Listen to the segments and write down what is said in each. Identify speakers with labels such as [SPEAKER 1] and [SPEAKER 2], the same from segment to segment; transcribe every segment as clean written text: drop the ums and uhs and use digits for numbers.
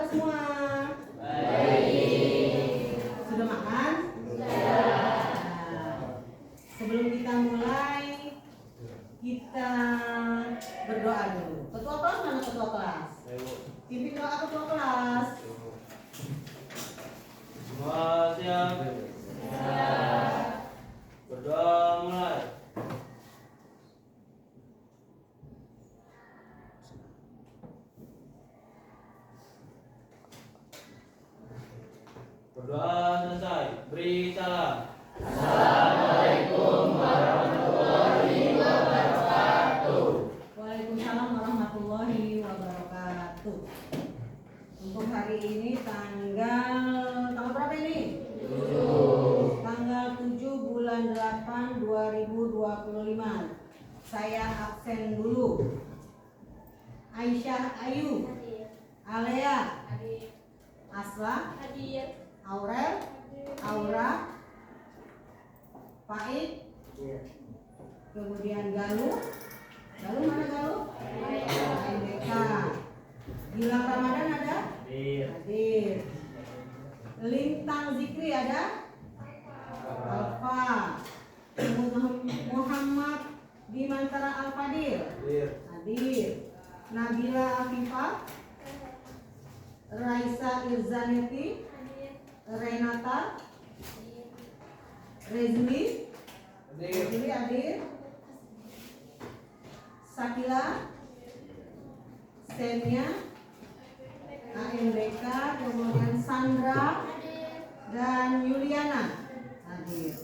[SPEAKER 1] semua?
[SPEAKER 2] Baik.
[SPEAKER 1] Sudah makan?
[SPEAKER 2] Sudah.
[SPEAKER 1] Sebelum kita mulai, kita berdoa dulu. Ketua kelas mana ketua kelas? Pimpin doa ketua kelas.
[SPEAKER 2] Semua siap. Berdoa mulai. Berdoa selesai. Beri salam. Assalamualaikum warahmatullahi wabarakatuh.
[SPEAKER 1] Waalaikumsalam warahmatullahi wabarakatuh. Untuk hari ini tanggal berapa ini?
[SPEAKER 2] 7.
[SPEAKER 1] Tanggal 7 bulan 8 2025. Saya absen dulu. Aisyah Ayu, Alea, Asla, Aurel, Aura, Faid, kemudian Galuh mana Galuh? NDK. Gilang Ramadan ada? Hadir. Lintang Zikri ada? Alfa. Muhammad Bimantara Al-Fadil hadir. Nabila Afifah, Raisa Irzaneti, Renata, Rezli hadir. Sakila, Senia, AMBK, kemudian Sandra dan Yuliana hadir.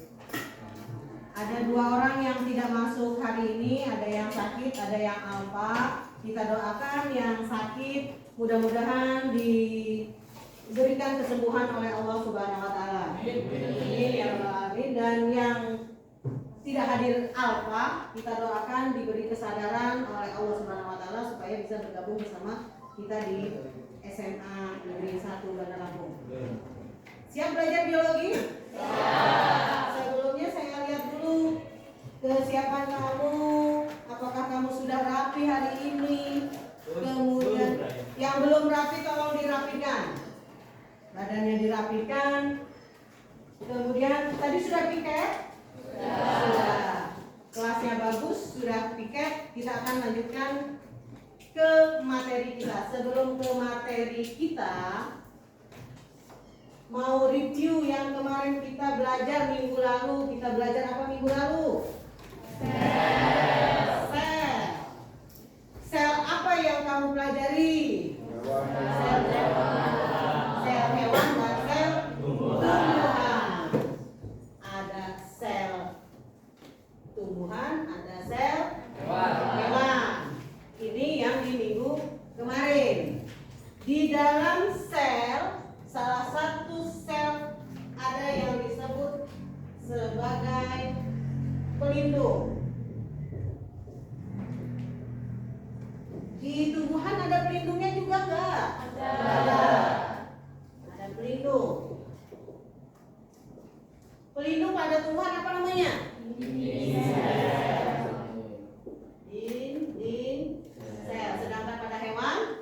[SPEAKER 1] Ada 2 orang yang tidak masuk hari ini, ada yang sakit, ada yang alfa. Kita doakan yang sakit mudah-mudahan diberikan kesembuhan oleh Allah Subhanahu wa taala. Amin ya rabbal alamin. Dan yang tidak hadir alfa, kita doakan diberi kesadaran oleh Allah Subhanahu wa taala supaya bisa bergabung bersama kita di SMA Negeri 1 Bandar Lampung. Siap belajar biologi? Sebelumnya saya lihat dulu kesiapan kamu. Apakah kamu sudah rapi hari ini? Kemudian yang belum rapi tolong dirapikan. Badannya dirapikan. Kemudian tadi sudah piket? Sudah. Kelasnya bagus, sudah piket. Kita akan lanjutkan ke materi kita. Sebelum ke materi kita, mau review yang kemarin kita belajar minggu lalu. Kita belajar apa minggu lalu? Sel apa yang kamu pelajari? Sel hewan dan sel tumbuhan. Ada sel tumbuhan, ada sel hewan. Ini yang di minggu kemarin. Di dalam sel, salah satu sel ada yang disebut sebagai pelindung. Di tumbuhan ada pelindungnya juga enggak? Ada. Ada pelindung. Pelindung pada tumbuhan apa namanya? Dinding sel. Sedangkan pada hewan?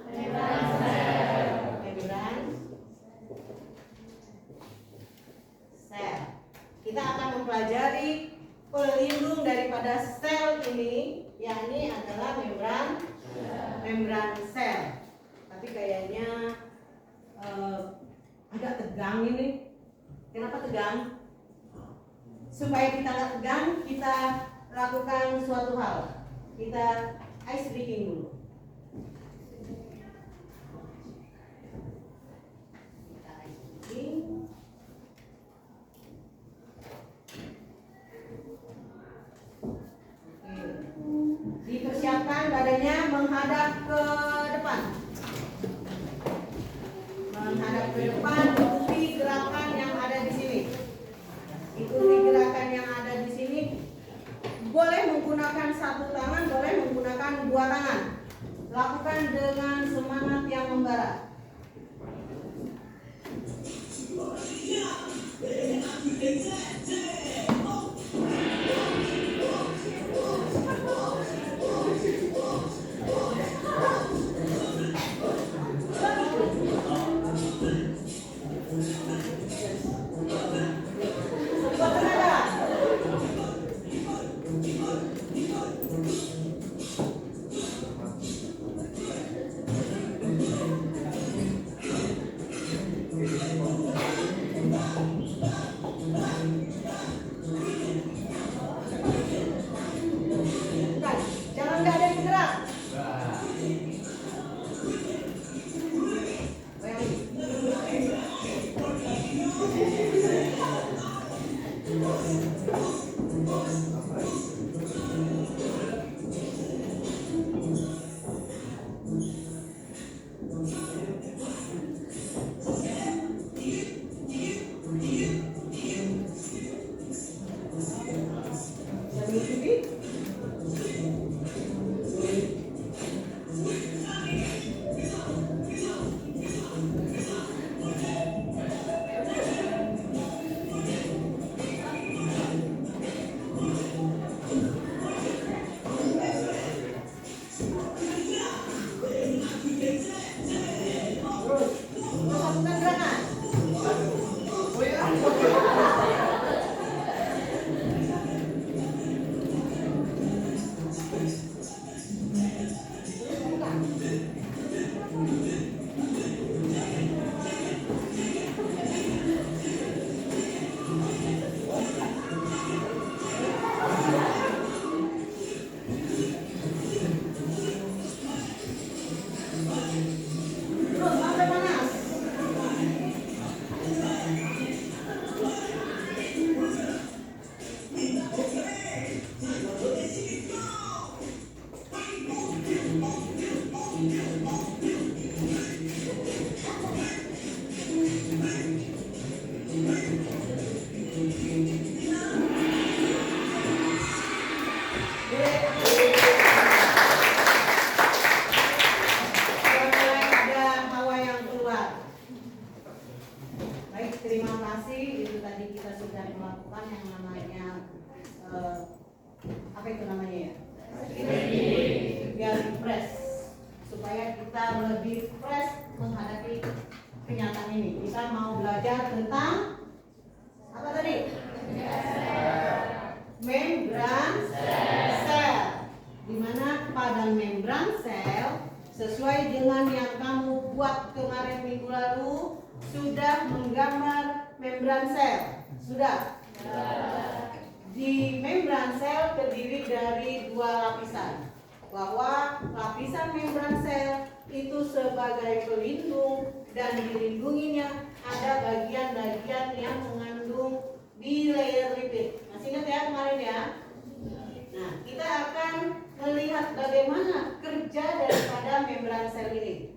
[SPEAKER 1] Membran sel. Kita akan mempelajari pelindung daripada sel ini, yakni adalah membran sel. Tapi kayaknya agak tegang ini. Kenapa tegang? Supaya kita nggak tegang, kita lakukan suatu hal. Kita ice breaking dulu. Kita ice breaking. Dipersiapkan badannya menghadap ke depan. Menghadap ke depan, ikuti gerakan yang ada di sini. Ikuti gerakan yang ada di sini. Boleh menggunakan 1 tangan, boleh menggunakan 2 tangan. Lakukan dengan semangat yang membara. melakukan yang namanya apa itu namanya ya? Biar refresh supaya kita lebih fresh menghadapi kenyataan ini. Kita mau belajar tentang apa tadi? Membran sel. Dimana pada membran sel sesuai dengan yang kamu buat kemarin minggu lalu sudah menggambar membran sel. Sudah? Di membran sel terdiri dari dua lapisan. Bahwa lapisan membran sel itu sebagai pelindung dan dilindunginya ada bagian-bagian yang mengandung bilayer lipid. Masih ingat ya kemarin ya? Nah, kita akan melihat bagaimana kerja daripada membran sel ini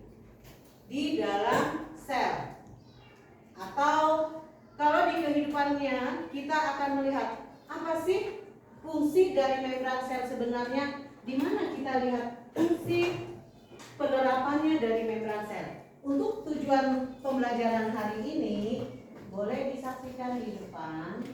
[SPEAKER 1] di dalam sel. Atau kalau di kehidupannya kita akan melihat apa sih fungsi dari membran sel sebenarnya, di mana kita lihat fungsi penerapannya dari membran sel. Untuk tujuan pembelajaran hari ini boleh disaksikan di depan.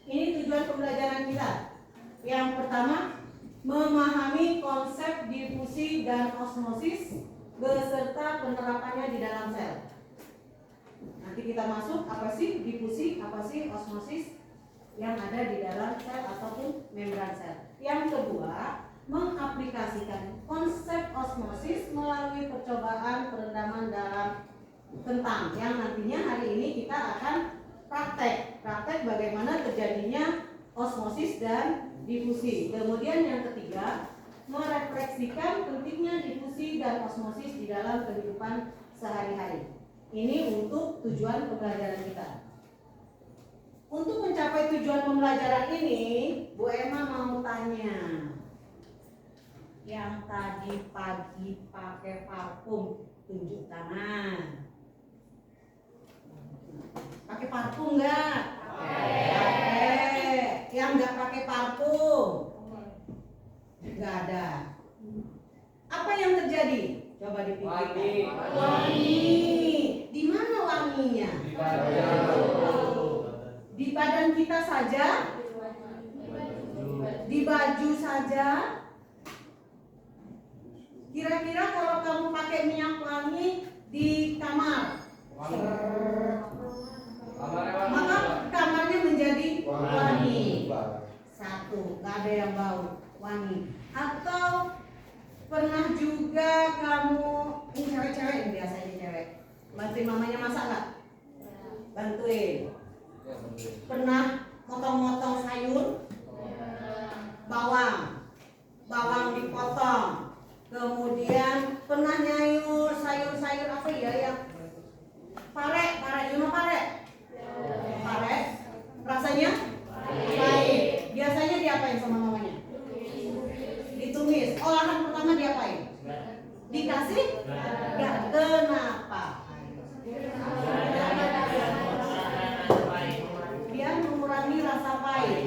[SPEAKER 1] Ini tujuan pembelajaran kita. Yang pertama, memahami konsep difusi dan osmosis beserta penerapannya di dalam sel. Nanti kita masuk apa sih difusi, apa sih osmosis yang ada di dalam sel ataupun membran sel. Yang kedua, mengaplikasikan konsep osmosis melalui percobaan perendaman dalam kentang yang nantinya hari ini kita akan praktek bagaimana terjadinya osmosis dan difusi. Kemudian yang ketiga, merefleksikan pentingnya difusi dan osmosis di dalam kehidupan sehari-hari. Ini untuk tujuan pembelajaran kita. Untuk mencapai tujuan pembelajaran ini, Bu Emma mau tanya, yang tadi pagi pakai parfum tunjuk tangan. Pakai parfum nggak? Pakai. Yang nggak pakai parfum? Nggak ada. Apa yang terjadi? Coba dipikirkan. Wangi. Di mana wanginya? Di badan kita saja? Di baju saja? Kira-kira kalau kamu pakai minyak wangi di kamar, maka kamarnya menjadi wangi. Satu, nggak ada yang bau, wangi. Atau pernah juga kamu, ini cewek-cewek ini biasanya cewek, bantuin mamanya masak nggak? Bantuin. Pernah motong-motong sayur? Bawang dipotong. Kemudian pernah nyayur sayur-sayur apa ya yang pare, rasanya pahit. Biasanya diapain sama mamanya? Ditumis. Olahan pertama diapain? Dikasih? Enggak. Kenapa? Dia mengurangi rasa pahit.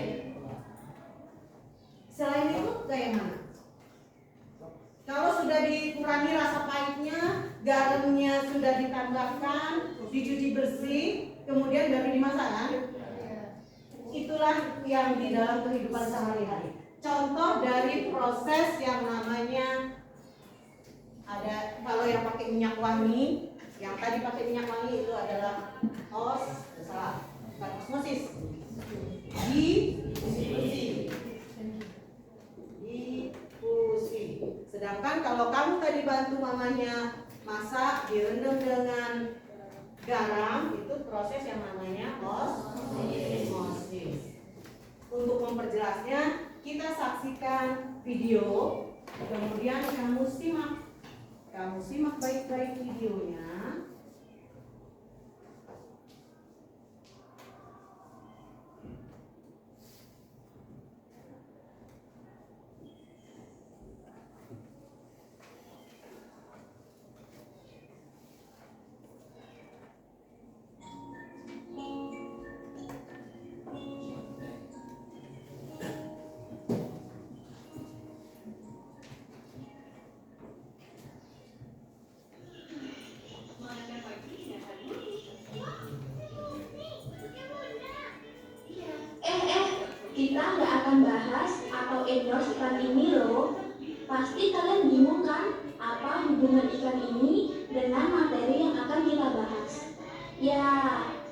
[SPEAKER 1] Selain itu kayak mana? Kalau sudah dikurangi rasa pahitnya, garamnya sudah ditambahkan, dicuci bersih, kemudian baru dimasak kan? Itulah yang di dalam kehidupan sehari-hari. Contoh dari proses yang namanya ada, kalau yang pakai minyak wangi, yang tadi pakai minyak wangi itu adalah bukan osmosis, difusi. Sedangkan kalau kamu tadi bantu mamanya masak, direndam dengan garam, itu proses yang namanya osmosis. Untuk memperjelasnya, kita saksikan video, kemudian kamu simak baik-baik videonya.
[SPEAKER 3] endorse ikan ini loh. Pasti kalian bingung kan apa hubungan ikan ini dengan materi yang akan kita bahas. Ya,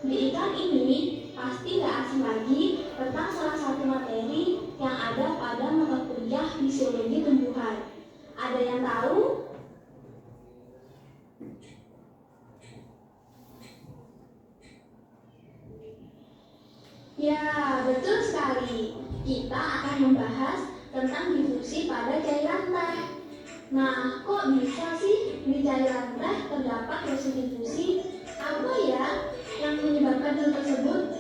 [SPEAKER 3] di ikan ini pasti gak asing lagi tentang salah satu materi yang ada pada mata kuliah fisiologi tumbuhan. Ada yang tahu? Ya, betul sekali. Kita akan membahas tentang difusi pada cairan teh. Nah, kok bisa sih di cairan teh terdapat proses difusi? Apa ya yang menyebabkan hal tersebut?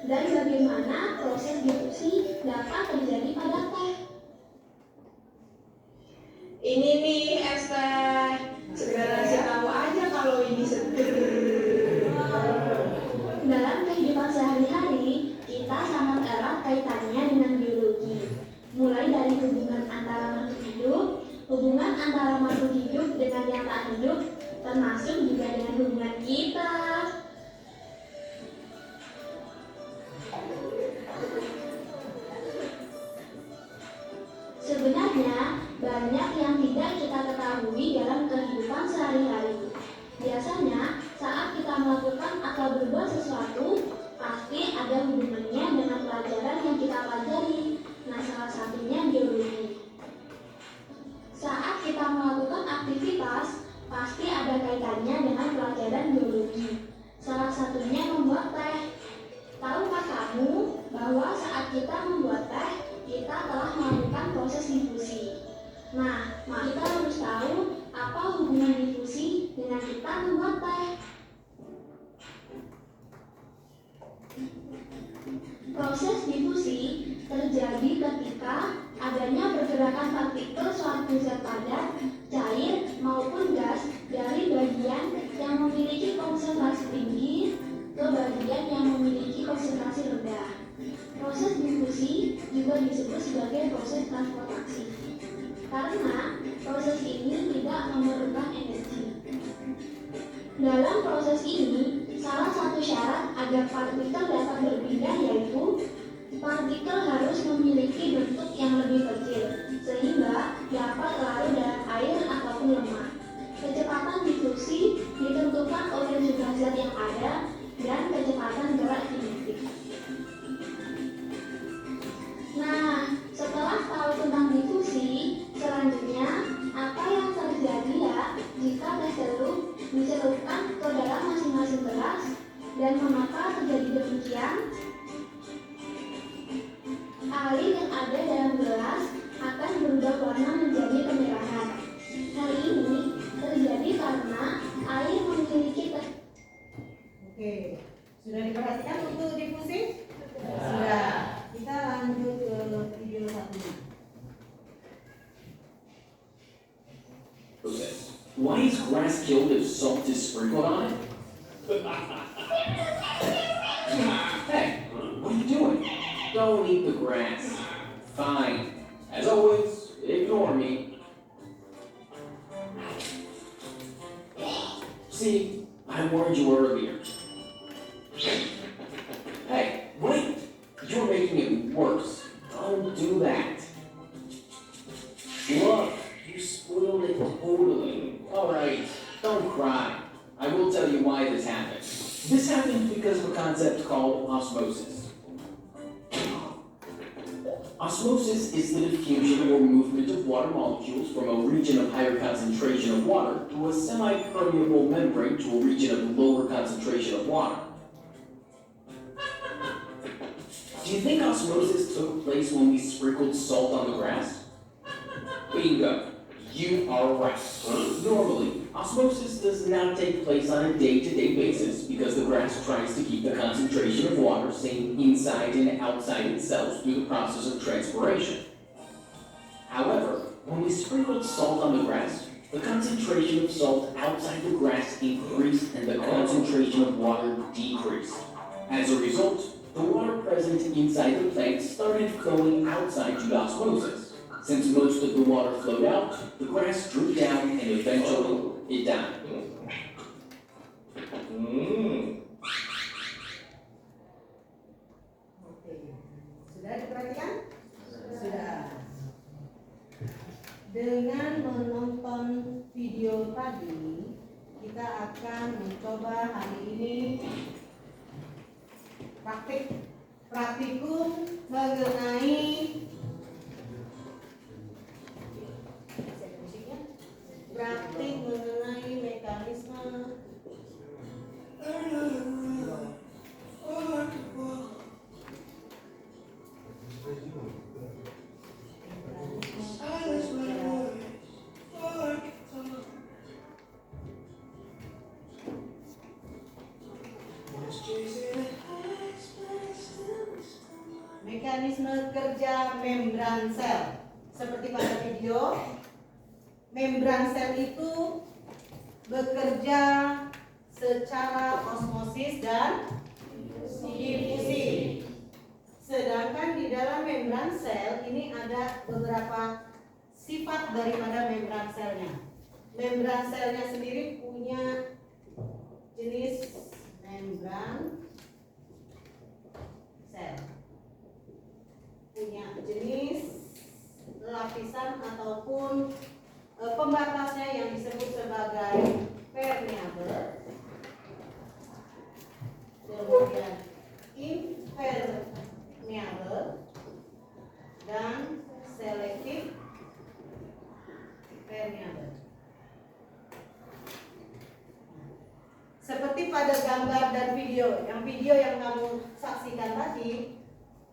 [SPEAKER 3] Dan bagaimana proses difusi dapat terjadi pada teh?
[SPEAKER 4] Ini nih es teh. Segera kasih tahu aja kalau ini seger.
[SPEAKER 3] Dalam kehidupan sehari-hari, kita sangat erat kaitannya dengan biologi. Mulai dari hubungan antara makhluk hidup dengan yang tak hidup, termasuk juga dengan hubungan kita. Sebenarnya, banyak yang tidak kita ketahui dalam kehidupan sehari-hari. Biasanya, saat kita melakukan atau berbuat sesuatu, pasti ada hubungannya dengan pelajaran yang kita pelajari. Nah, salah satunya biologi. Saat kita melakukan aktivitas, pasti ada kaitannya dengan pelajaran biologi. Salah satunya membuat teh. Tahukah kamu bahwa saat kita membuat teh, kita telah melakukan proses difusi. Nah, kita harus tahu apa hubungan difusi dengan kita membuat teh. Proses difusi terjadi ketika adanya pergerakan partikel suatu zat padat, cair, maupun gas dari bagian yang memiliki konsentrasi tinggi ke bagian yang memiliki konsentrasi rendah. Proses difusi juga disebut sebagai proses transportasi, karena proses ini tidak memerlukan energi. Dalam proses ini, salah satu syarat agar partikel dapat berpindah yaitu partikel harus memiliki bentuk yang lebih kecil, sehingga dapat larut dalam air ataupun lemak. Kecepatan difusi ditentukan oleh jumlah zat yang ada dan kecepatan gerak kinetik. Nah, setelah tahu tentang difusi, selanjutnya apa yang terjadi ya jika teh celup dicelupkan ke dalam masing-masing gelas dan mengapa terjadi demikian? Air yang ada dalam gelas akan berubah warna menjadi kemerahan. Hal ini terjadi karena air memiliki
[SPEAKER 1] Oke, sudah diperhatikan untuk difusi? Sudah. Kita lanjut ke video satunya.
[SPEAKER 5] Why is grass killed if salt is sprinkled on it? Hey, what are you doing? Don't eat the grass. Fine. As always, ignore me. See, I warned you earlier. Hey, wait! You're making it worse. Don't do that. Look, you spoiled it totally. Alright, don't cry. I will tell you why this happened. This happened because of a concept called osmosis. Osmosis is the diffusion or movement of water molecules from a region of higher concentration of water through a semi-permeable membrane to a region of lower concentration of water. Do you think osmosis took place when we sprinkled salt on the grass? Bingo! You are right. Normally, osmosis does not take place on a day-to-day basis because the grass tries to keep the concentration of water same inside and outside its cells through the process of transpiration. However, when we sprinkled salt on the grass, the concentration of salt outside the grass increased and the concentration of water decreased. As a result, the water present inside the plant started flowing outside due to osmosis. Since most of the water flowed out, the grass drooped down and eventually it died.
[SPEAKER 1] Oke, sudah diperhatikan? Sudah. Dengan menonton video tadi, kita akan mencoba hari ini praktikum mengenai mekanisme kerja membran sel. Seperti pada video, membran sel itu bekerja secara osmosis dan difusi. Sedangkan di dalam membran sel ini ada beberapa sifat daripada membran selnya. Membran selnya sendiri punya jenis membran sel, punya jenis lapisan ataupun pembatasnya yang disebut sebagai permeable, kemudian impermeable dan selective permeable. Seperti pada gambar dan video yang kamu saksikan tadi,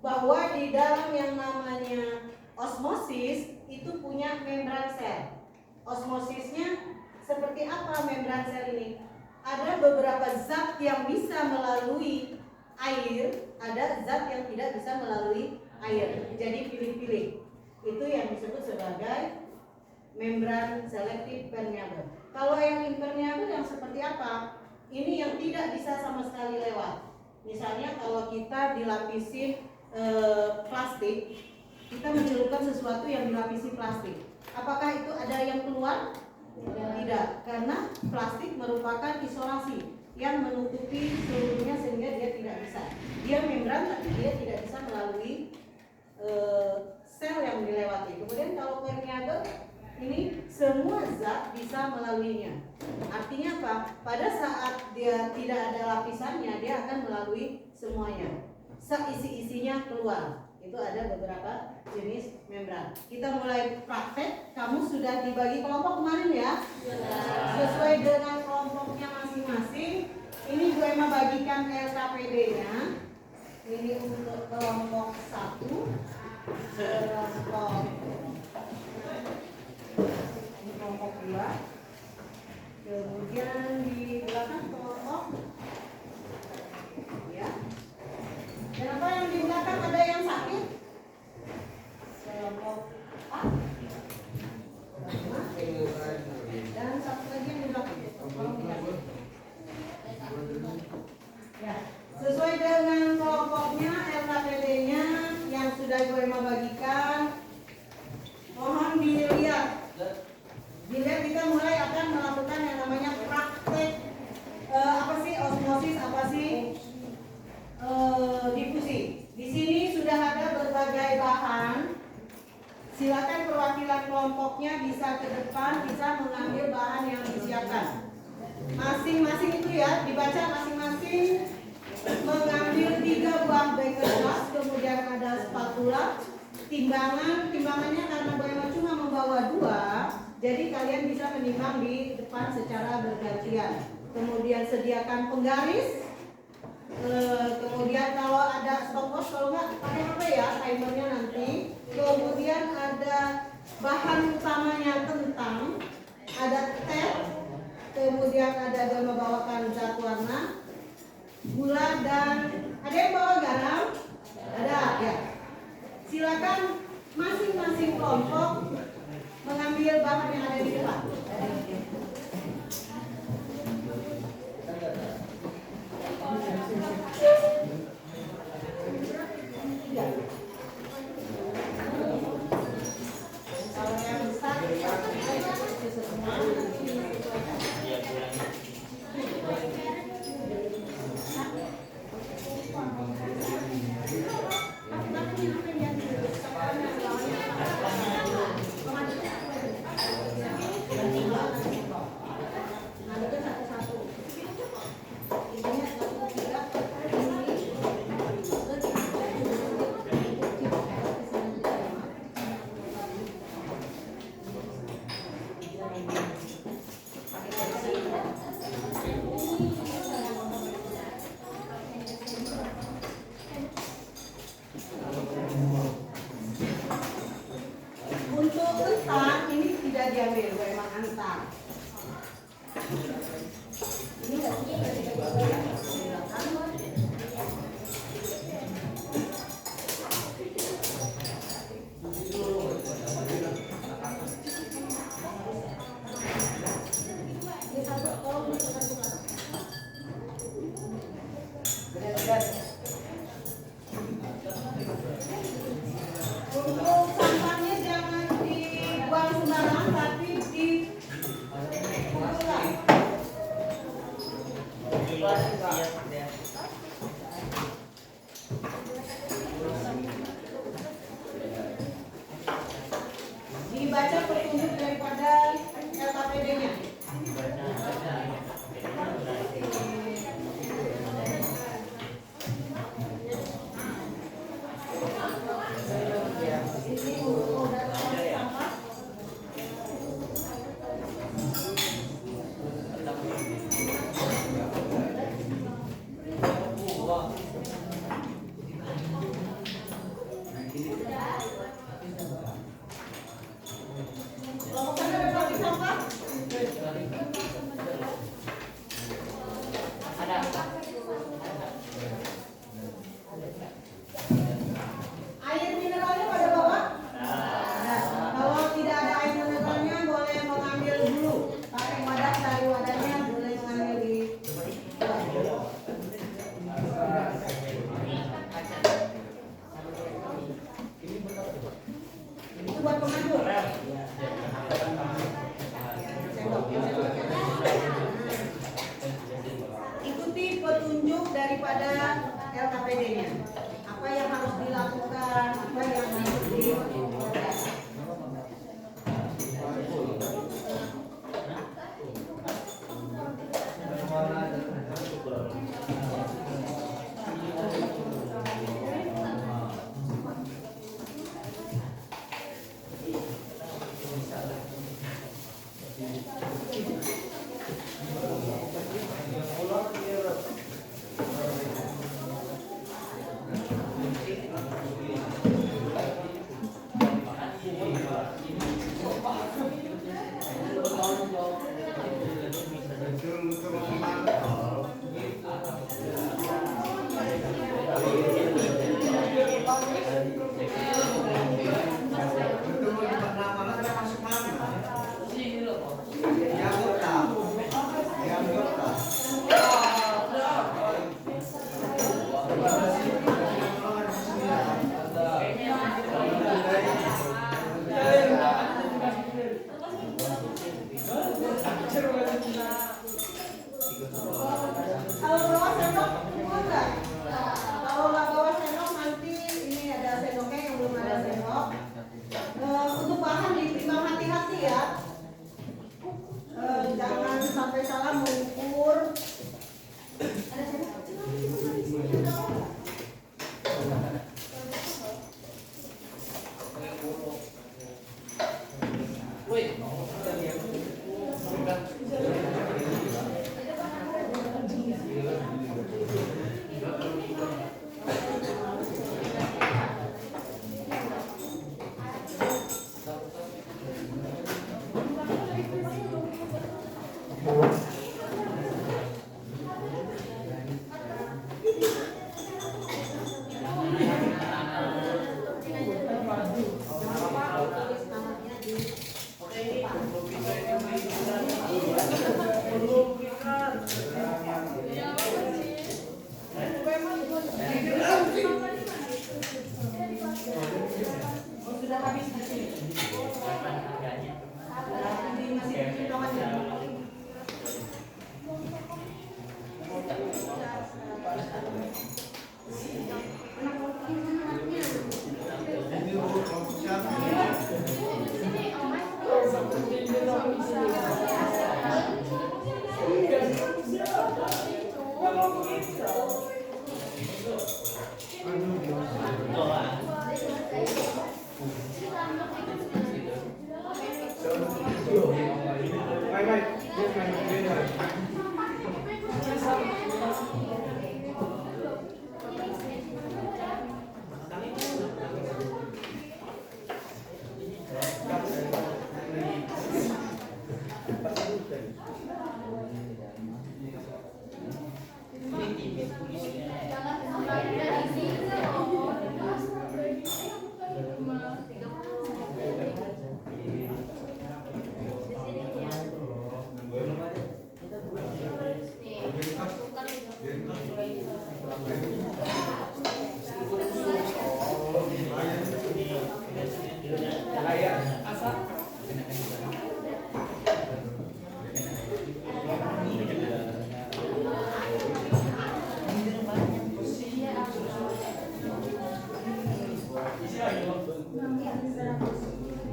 [SPEAKER 1] bahwa di dalam yang namanya osmosis itu punya membran sel. Osmosisnya seperti apa membran sel ini? Ada beberapa zat yang bisa melalui air, ada zat yang tidak bisa melalui air. Jadi pilih-pilih. Itu yang disebut sebagai membran selective permeable. Kalau yang impermeable yang seperti apa? Ini yang tidak bisa sama sekali lewat. Misalnya kalau kita dilapisi plastik, kita mencelupkan sesuatu yang dilapisi plastik. Apakah itu ada yang keluar? Tidak, karena plastik merupakan isolasi yang menutupi seluruhnya sehingga dia tidak bisa. Dia membran tapi dia tidak bisa melalui sel yang dilewati. Kemudian kalau permeable ini semua zat bisa melaluinya. Artinya apa? Pada saat dia tidak ada lapisannya, dia akan melalui semuanya. Seisi-isinya keluar. Itu ada beberapa jenis membran. Kita mulai praktek. Kamu sudah dibagi kelompok kemarin ya? Sesuai dengan kelompoknya masing-masing. Ini Bu Emma bagikan LKPD-nya. Ini untuk kelompok 1, kelompok 2. Kemudian di belakang kelompok ya. Kenapa yang di belakang ada yang sakit? Kelompok A. Dan satu lagi yang di belakang. Ya, sesuai dengan kelompoknya, LKPD-nya yang sudah gue mau bagikan, mohon dilihat. Dilihat, kita mulai akan melakukan yang namanya praktek apa sih osmosis, apa sih difusi. Di sini sudah ada berbagai bahan. Silakan perwakilan kelompoknya bisa ke depan, bisa mengambil bahan yang disiapkan. Masing-masing itu ya, dibaca masing-masing mengambil 3 buah beker gas, kemudian ada spatula, timbangannya karena Boema cuma membawa 2, jadi kalian bisa menimbang di depan secara bergantian. Kemudian sediakan penggaris. Kemudian kalau ada stopwatch, kalau nggak pakai HP ya timernya nanti. Kemudian ada bahan utamanya kentang, ada teh, kemudian ada yang membawakan zat warna, gula, dan ada yang bawa garam, ada ya. Silakan masing-masing kelompok mengambil bahan yang ada di depan. tentang ini tidak diambil, gue emang antar. Ini nggak untuk sampahnya jangan dibuang sembarangan, tapi dikumpulkan. Dibaca petunjuk daripada LKPD-nya. Ini untuk data sampah. Kalau sana ada plastik sampah? Air mineralnya pada bawa? Ada. Kalau tidak ada air mineralnya boleh mengambil dulu. Pakai wadah, cari wadahnya, boleh mengambil di. Itu buat pengatur. Ikuti petunjuk daripada LKPD-nya. Apa yang harus dilakukan, apa yang harus dilakukan. Kalau bawa sendok, mau nggak? Kalau nggak bawa sendok nanti ini ada sendoknya yang belum ada sendok. Untuk bahan ditimbang hati-hati ya. Jangan sampai salah mengukur. Ada sendok? Sudah habis di sini. Masih di kamarnya.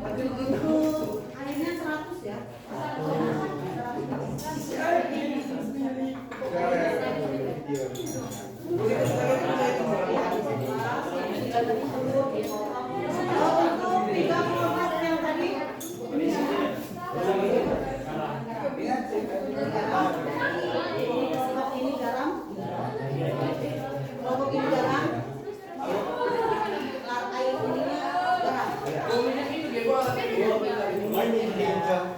[SPEAKER 1] Untuk airnya 100 ya. Untuk 34 yang tadi kelompok ini garam, kelompok ini garam, air ininya garam.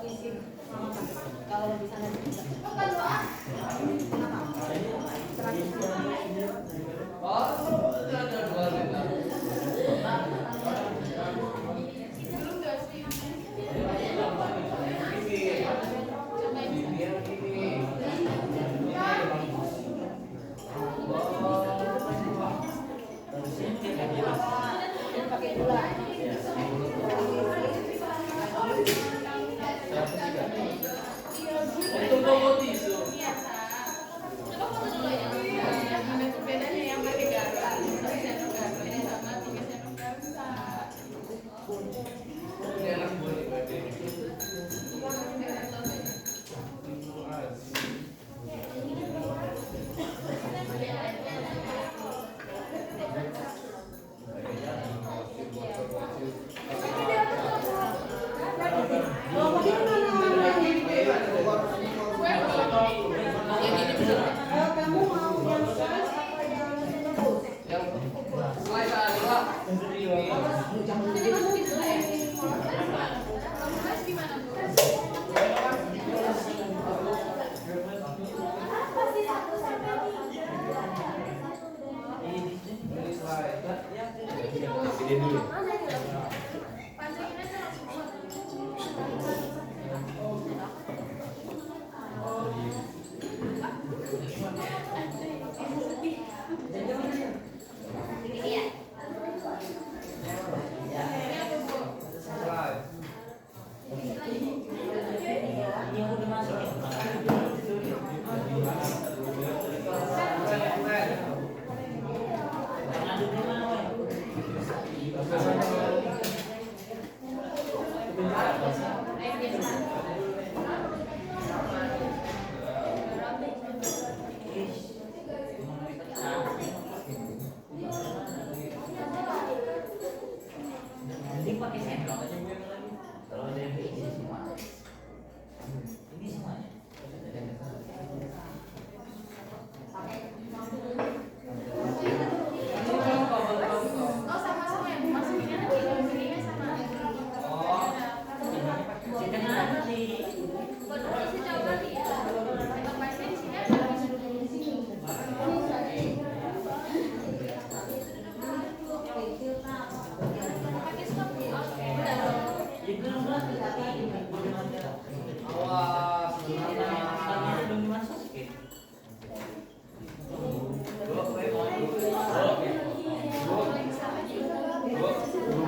[SPEAKER 1] isi kalau di sana bisa. Pakai gula.
[SPEAKER 2] Untuk bawa tisu.
[SPEAKER 4] Bedanya yang pakai garam, 1 sendok garam sama 3 sendok garam.
[SPEAKER 1] Kamu mau yang size apa yang rebus?
[SPEAKER 6] Mending pakai sendok aja kalau ada yang ini semua. Ini semuanya.
[SPEAKER 4] Oh sama-sama ya, masukinnya nanti sama.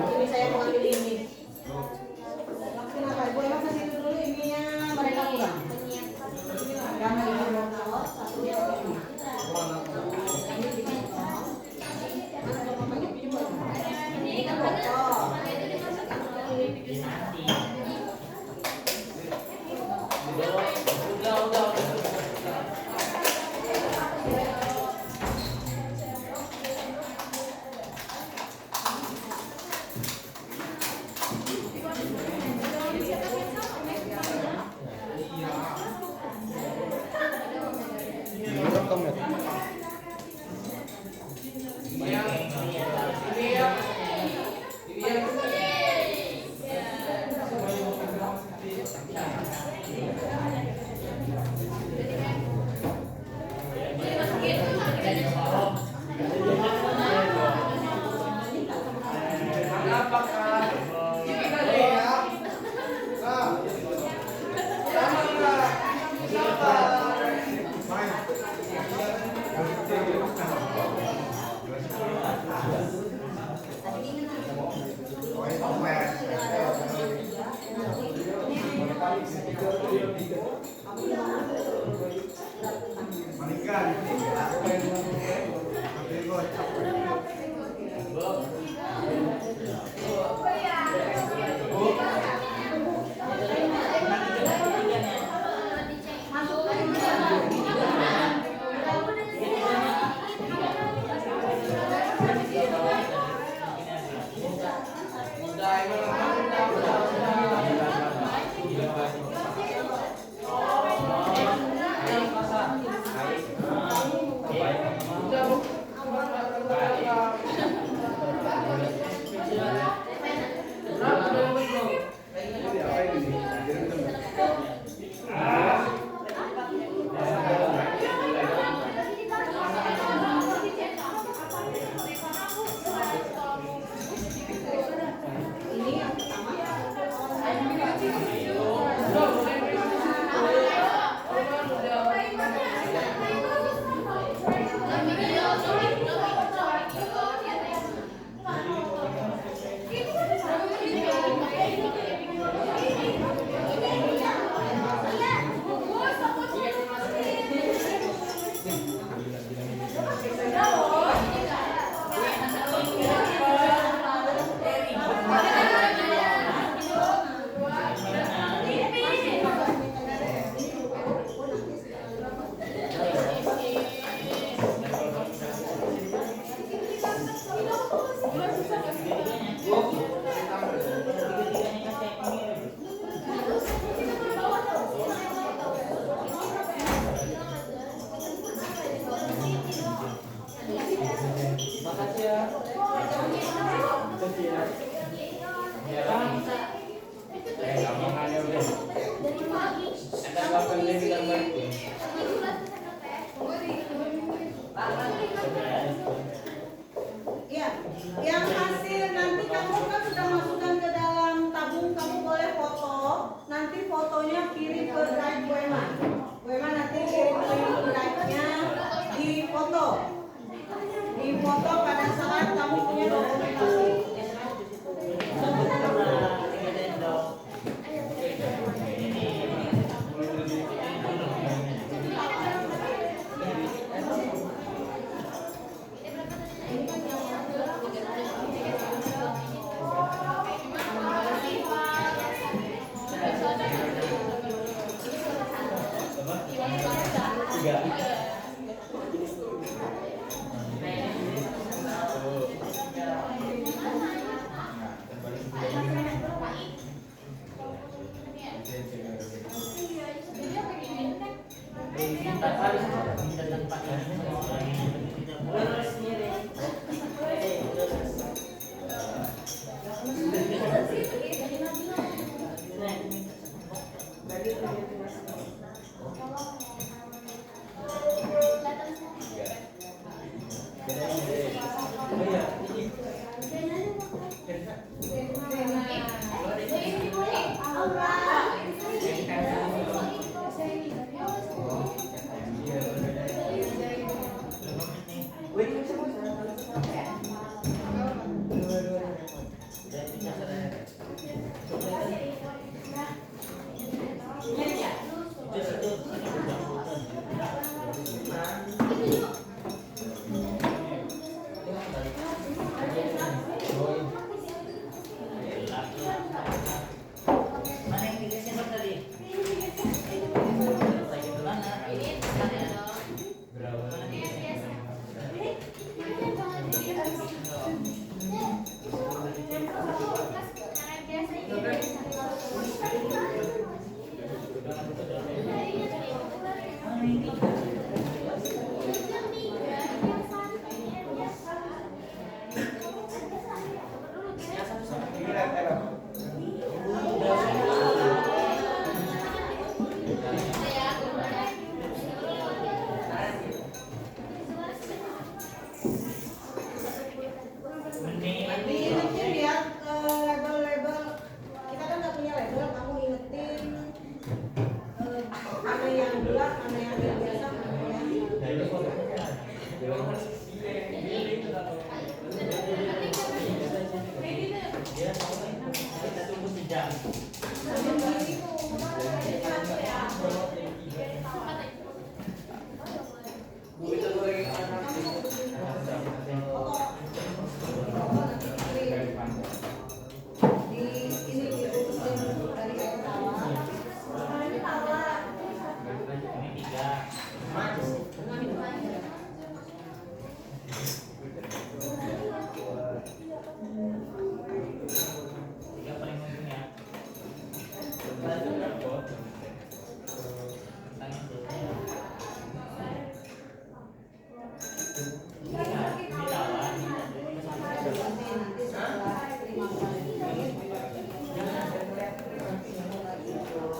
[SPEAKER 1] Ini saya mau ambil ini. Kenapa? Ibu emang kasih dulu ininya mereka kurang. Karena ini belum tahu satu yang ini. Ini kan botol.
[SPEAKER 2] Udah.
[SPEAKER 1] Ya, yang hasil nanti kamu kan sudah masukkan ke dalam tabung, kamu boleh foto. Nanti fotonya kirim ke drive Wema. Wema nanti kirim ke drive-nya di foto. Di foto pada saat kamu punya dokumentasi.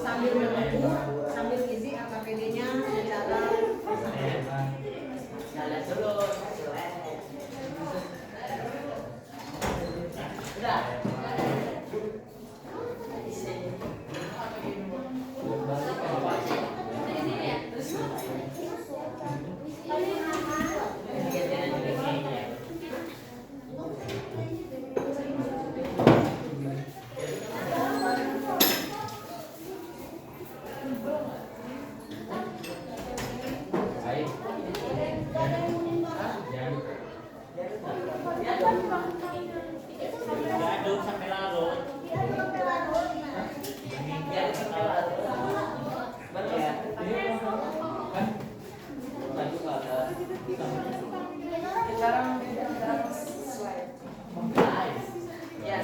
[SPEAKER 1] Sambil menunggu, sambil isi AKPD-nya secara
[SPEAKER 6] Jalan dulu. Udah. Aduk sampai larut. Biar sampai larut. Betul ya? Baju ada. Sekarang slide. Ya,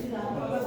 [SPEAKER 1] Sudah.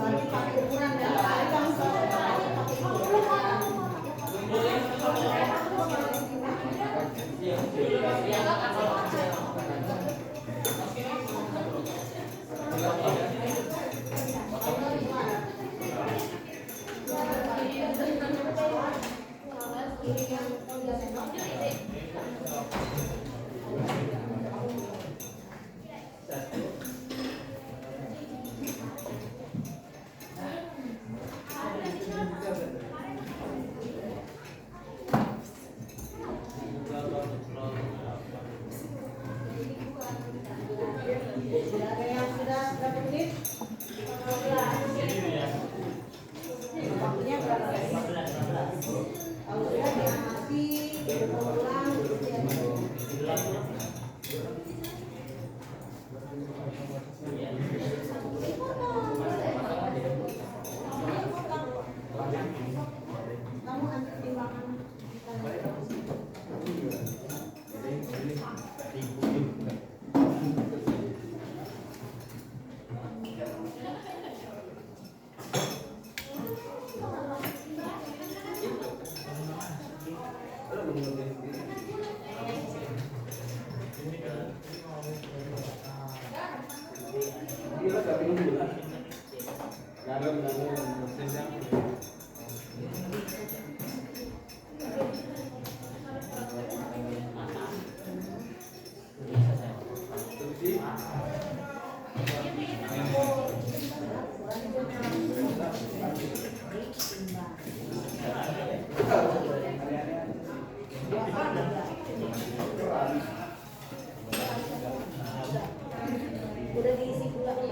[SPEAKER 1] Udah diisi gula nih.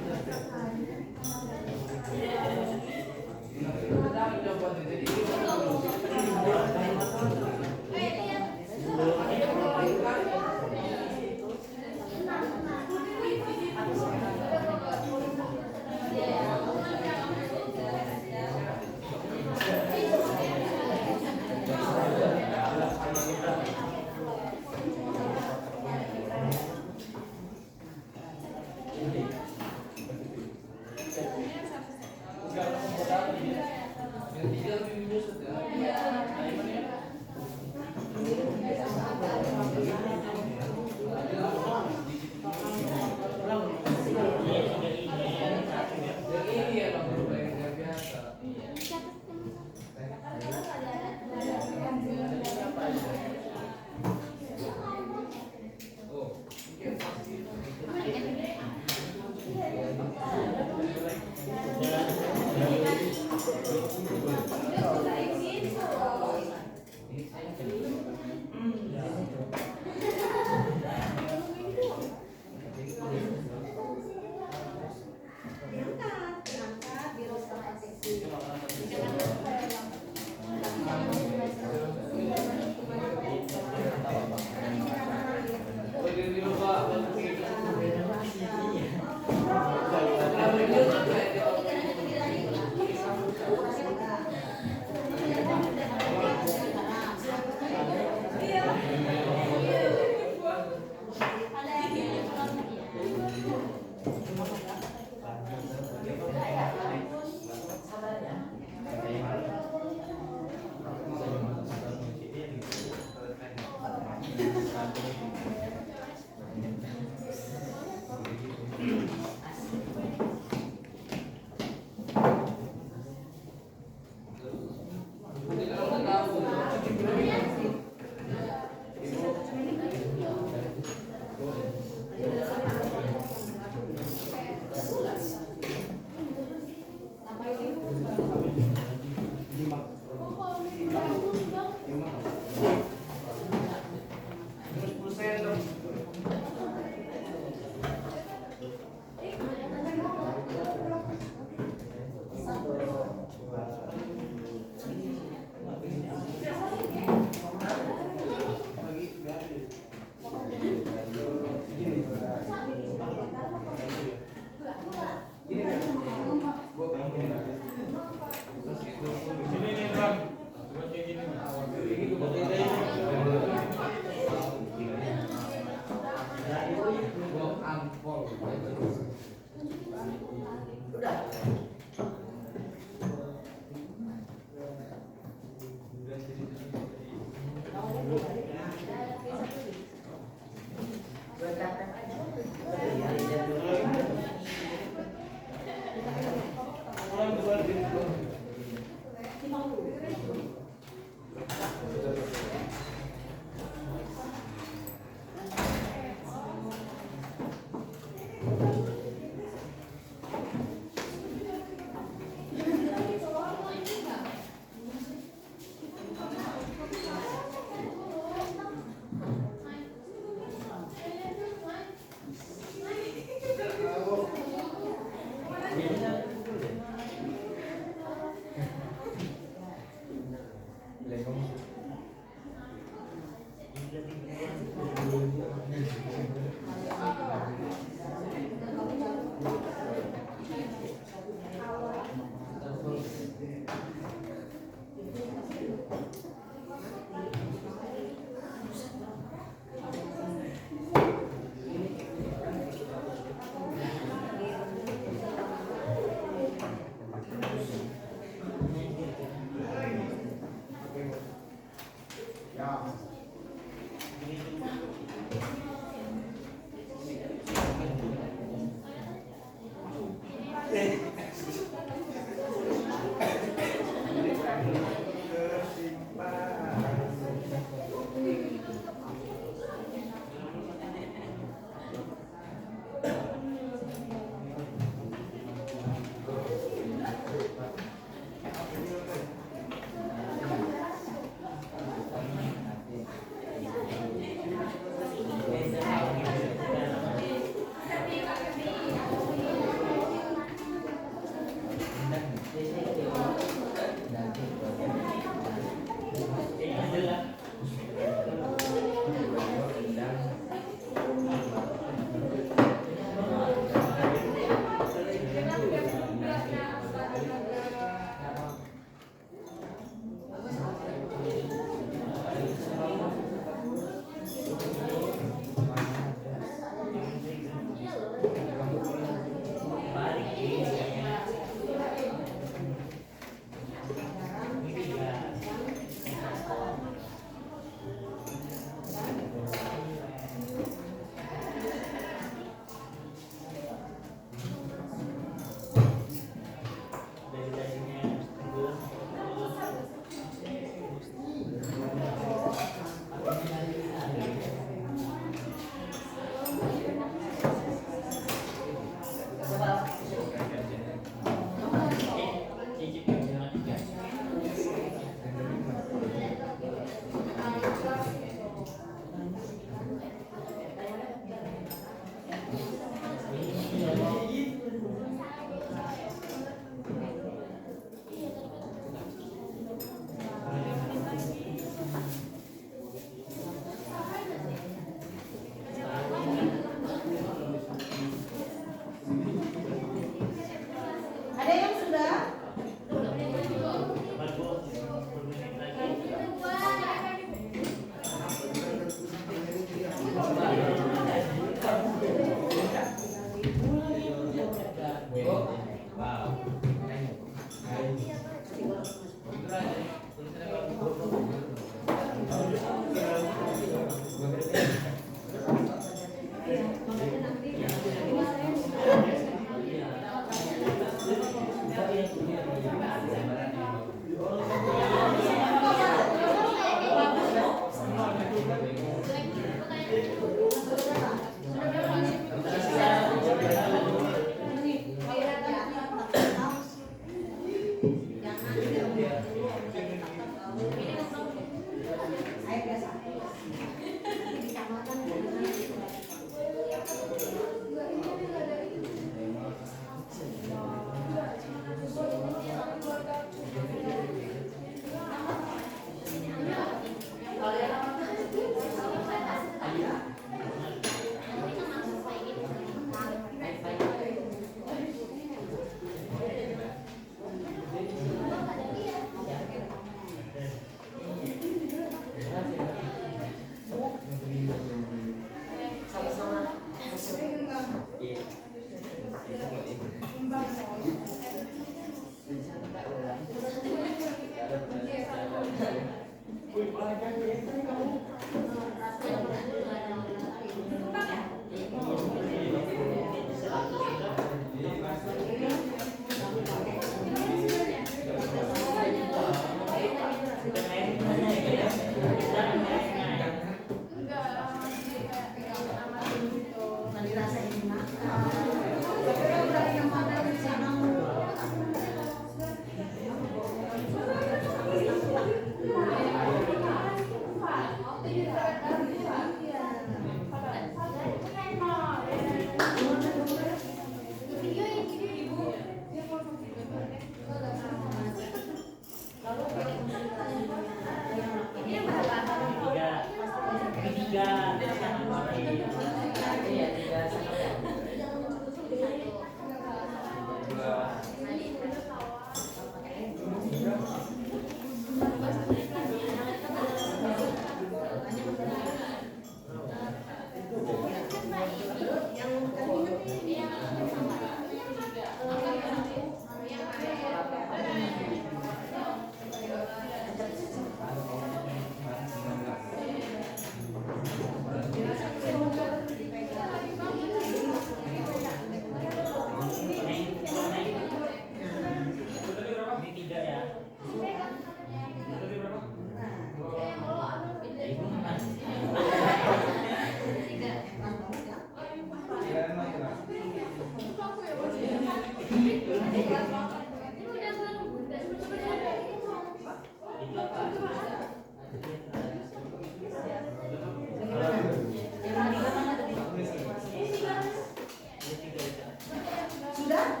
[SPEAKER 1] Sudah?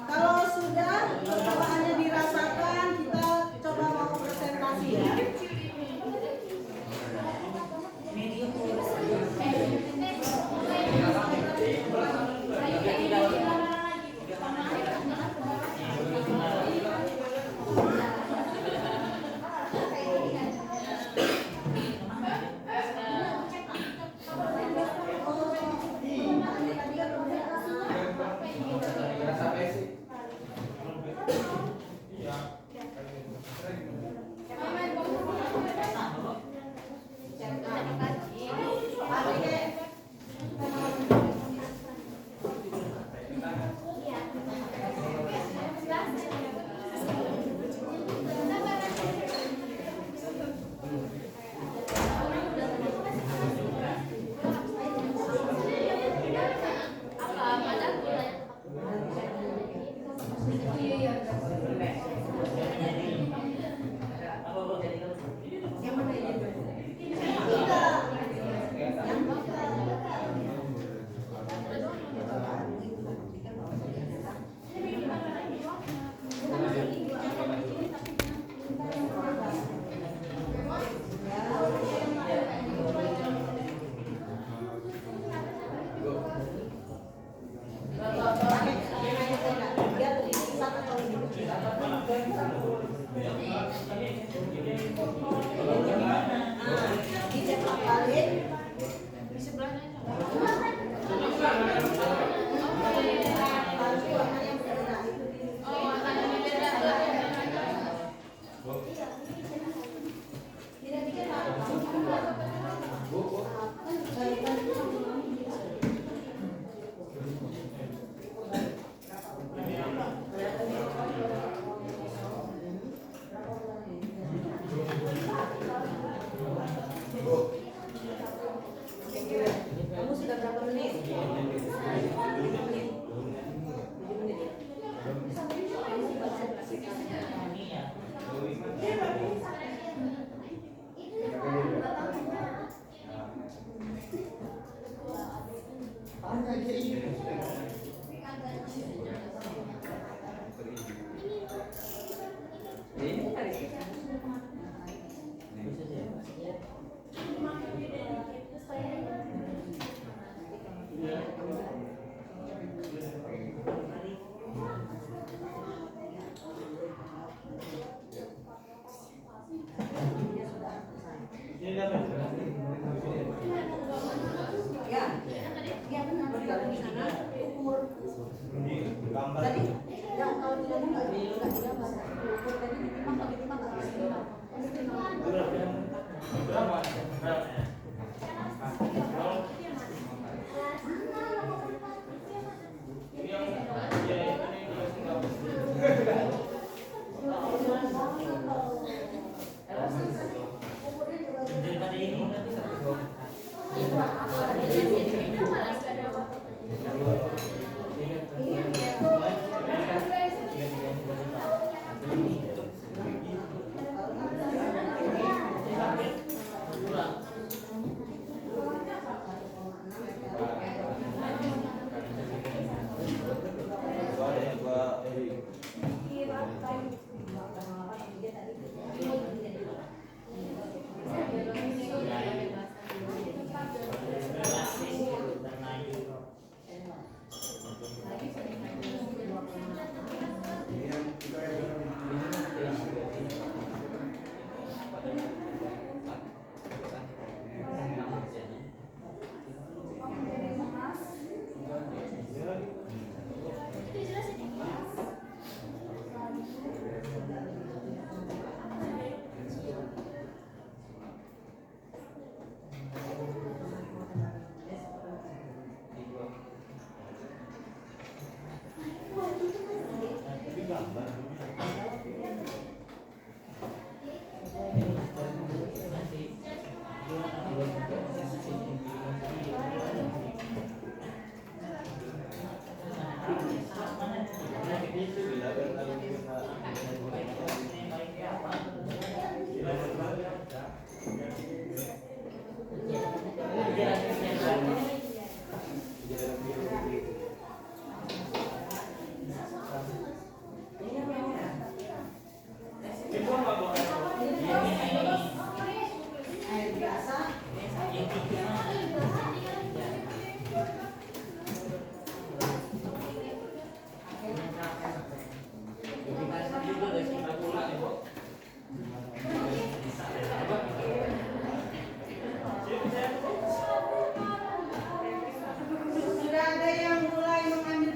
[SPEAKER 1] Kalau sudah, percobaannya dirasakan, kita coba mau presentasi ya. Kamu sudah berapa menit? 7 menit. Ya, benar. Bergabung di sana.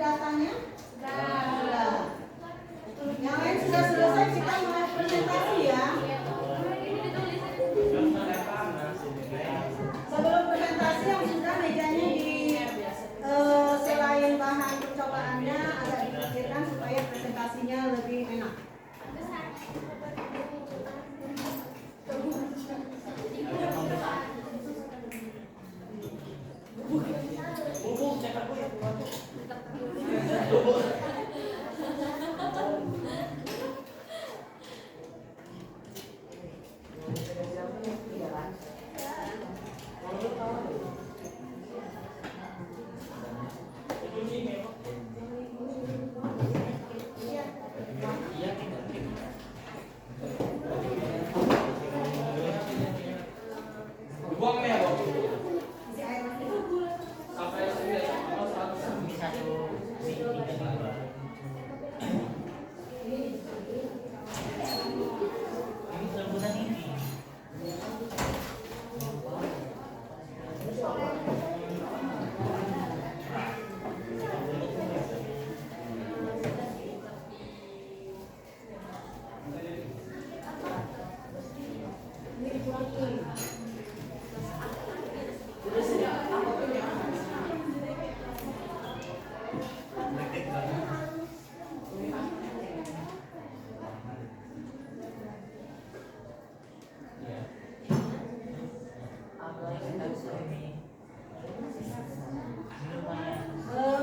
[SPEAKER 1] datanya? Sudah. Yang lain sudah selesai, kita mulai presentasi ya. Sebelum presentasi yang sudah mejanya selain bahan percobaannya agak dipikirkan supaya presentasinya lebih enak.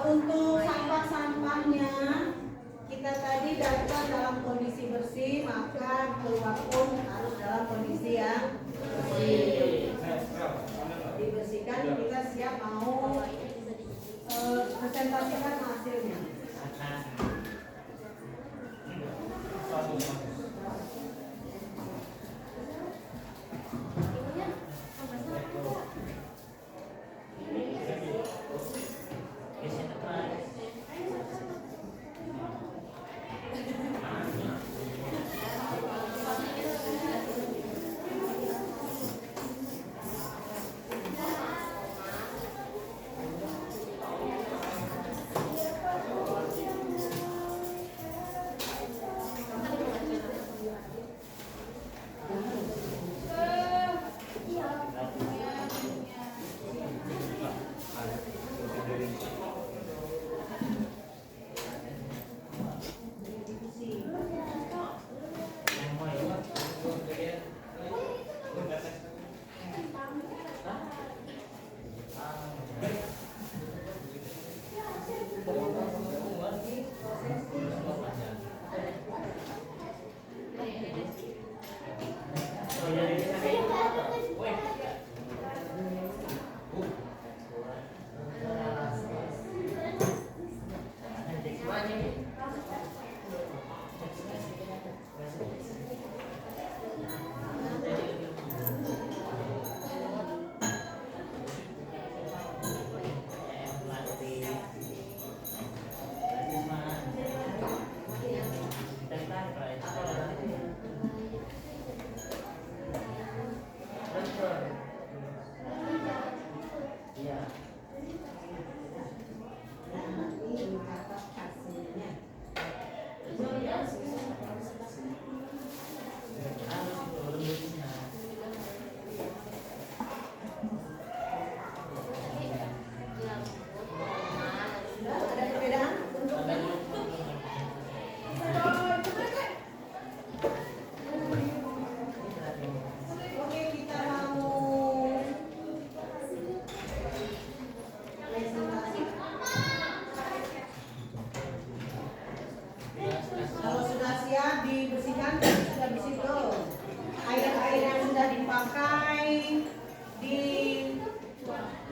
[SPEAKER 1] Untuk sampah-sampahnya kita tadi data dalam kondisi bersih, maka keluar pun harus dalam kondisi yang bersih. Dibersihkan, kita siap mau presentasikan hasilnya.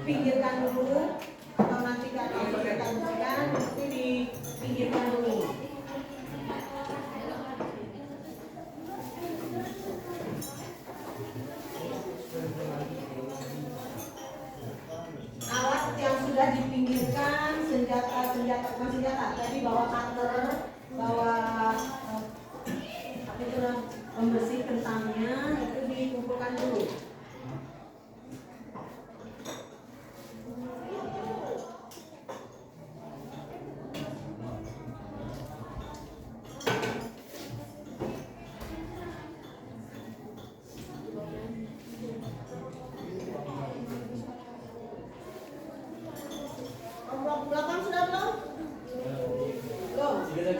[SPEAKER 1] Pinggirkan dulu, atau nanti kalau kita bersihkan itu dipinggirkan dulu. Alat yang sudah dipinggirkan, bukan senjata, tadi bawa cutter, bawa apa itu pembersih kentangnya, itu dikumpulkan dulu. Ya.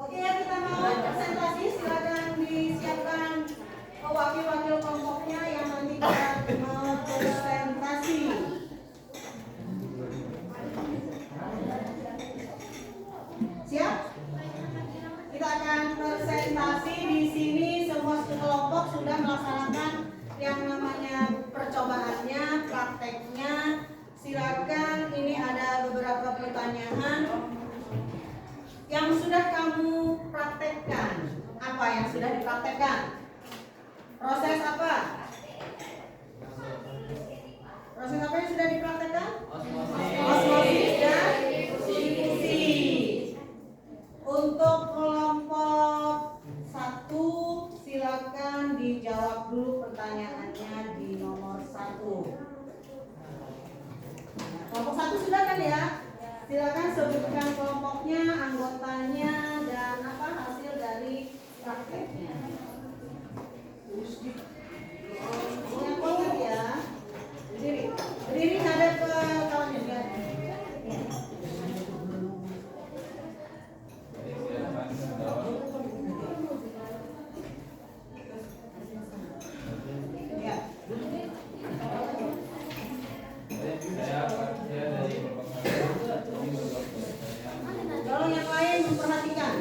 [SPEAKER 1] Oke ya, kita mau presentasi, silakan disiapkan wakil-wakil kelompoknya yang nanti kita mau presentasi. Siap? Kita akan presentasi di sini. Semua kelompok sudah melaksanakan yang namanya percobaannya, prakteknya. Silakan, ini ada beberapa pertanyaan yang sudah kamu praktekkan. Apa yang sudah dipraktekkan? Proses apa? Proses apa yang sudah dipraktekkan? Osmosis dan difusi. Untuk kelompok 1, silakan dijawab dulu pertanyaannya di nomor 1. Kelompok 1 sudah kan ya? Silakan sebutkan kelompoknya, anggotanya, dan apa hasil dari prakteknya. Yang ingat ya. Berdiri. Berdiri hadap ke kawannya. Ya. Tolong yang lain memperhatikan.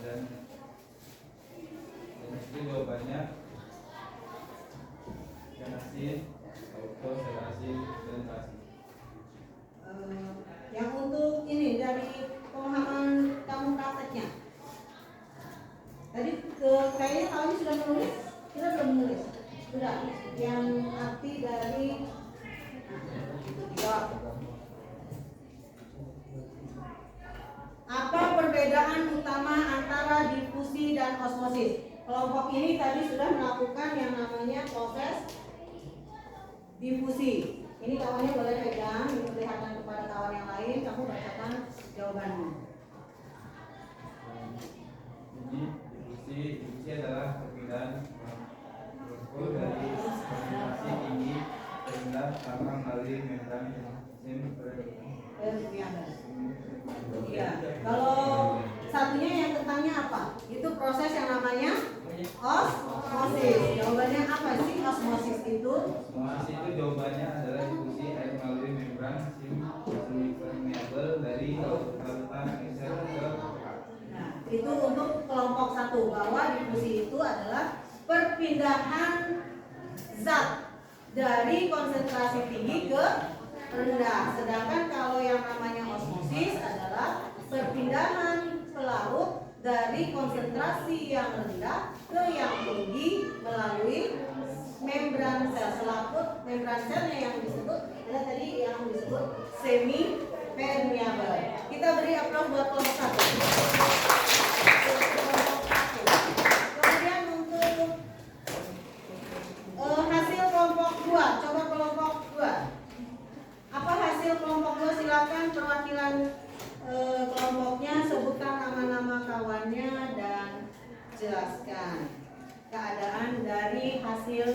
[SPEAKER 7] Dan itu jawabannya senasin, autoserasi, dan sasi.
[SPEAKER 1] Yang untuk ini dari pemahaman kamu prakteknya. Tadi kayaknya kamu sudah menulis, kita belum menulis. Sudah. Yang arti dari ya. Apa perbedaan utama antara difusi dan osmosis? Kelompok ini tadi sudah melakukan yang namanya proses difusi. Ini kawannya boleh pegang, diperlihatkan kepada kawan yang lain, kamu bacakan jawabannya.
[SPEAKER 7] Difusi adalah perpindahan molekul dari konsentrasi tinggi rendah tanpa melalui membran enzim
[SPEAKER 1] Iya. Kalau satunya yang tentangnya apa? Itu proses yang namanya osmosis. Jawabannya apa sih osmosis itu?
[SPEAKER 7] Osmosis itu jawabannya adalah difusi air melalui membran semi-permeabel dari larutan air ke permukaan.
[SPEAKER 1] Nah, itu untuk kelompok 1 bahwa difusi itu adalah perpindahan zat dari konsentrasi tinggi ke rendah. Sedangkan kalau yang namanya osmosis adalah perpindahan pelarut dari konsentrasi yang rendah ke yang tinggi melalui membran sel. Selaput membran selnya yang disebut adalah tadi yang disebut semi permeabel. Kita beri aplaus buat kelompok 1. Kemudian untuk hasil kelompok 2, coba kelompok 2. Apa hasil kelompok 2? Silakan perwakilan kelompoknya sebutkan nama-nama kawannya dan jelaskan keadaan dari hasil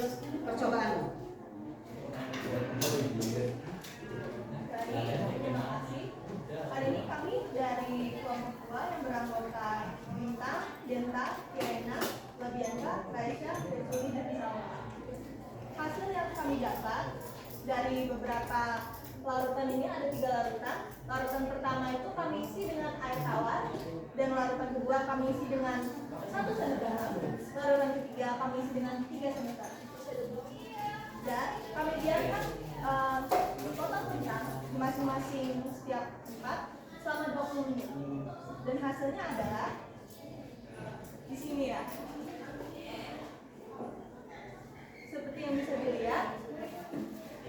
[SPEAKER 1] percobaan.
[SPEAKER 8] Hari ini kami dari kelompok 2 yang beranggota Bintang, Denta, Kirena, Labianca, Raisya, Desuri, dan Salma. Hasil yang kami dapat dari beberapa larutan ini ada 3 larutan. Larutan pertama itu kami isi dengan air tawar dan larutan kedua kedua kami isi dengan 1 sendok garam. Larutan ketiga kami isi dengan 3 sendok garam. Dan kami biarkan total kentang di masing-masing setiap tempat selama 20 menit. Dan hasilnya adalah di sini ya. Seperti yang bisa dilihat,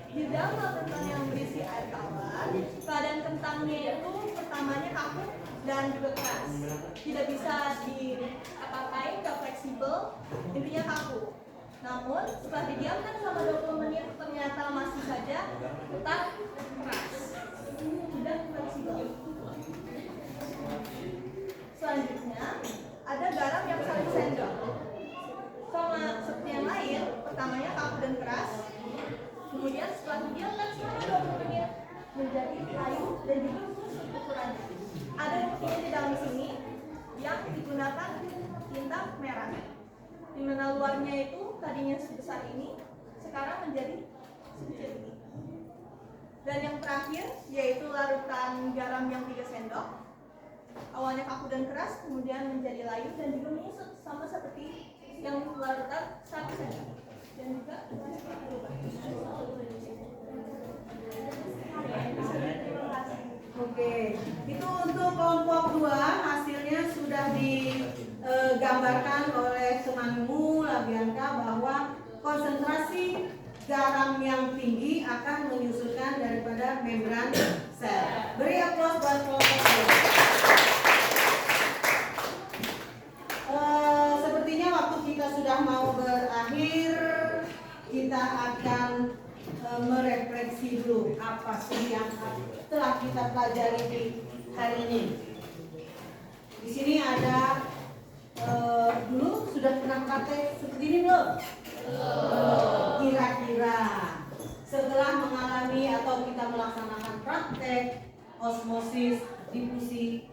[SPEAKER 8] di dalam kentang yang berisi air tawar, keadaan kentangnya itu pertamanya kaku dan juga keras. Tidak bisa diapa-apain, tidak fleksibel, intinya kaku. Namun setelah didiamkan selama 20 menit ternyata masih saja tetap keras, tidak fleksibel. Selanjutnya ada garam yang 1 sendok. Sama seperti yang lain, pertamanya kaku dan keras. Kemudian setelah didiamkan selama 20 menit menjadi layu dan juga ukurannya. Ada buktinya di dalam sini yang digunakan tinta merah. Di mana luarnya itu tadinya sebesar ini, sekarang menjadi sekecil ini. Dan yang terakhir yaitu larutan garam yang 3 sendok. Awalnya kaku dan keras, kemudian menjadi layu dan juga menyusut sama seperti yang larutan 1 sendok. Dan juga
[SPEAKER 1] Oke, itu untuk kelompok 2 hasilnya sudah digambarkan oleh temanmu Labianka bahwa konsentrasi garam yang tinggi akan menyusulkan daripada membran sel. Beri aplaus buat kelompok 2. Sepertinya waktu kita sudah mau berakhir, kita akan merefleksi dulu apa sih yang telah kita pelajari di hari ini. Di sini ada dulu sudah pernah praktek seperti ini belum? Kira-kira setelah mengalami atau kita melaksanakan praktek osmosis, difusi,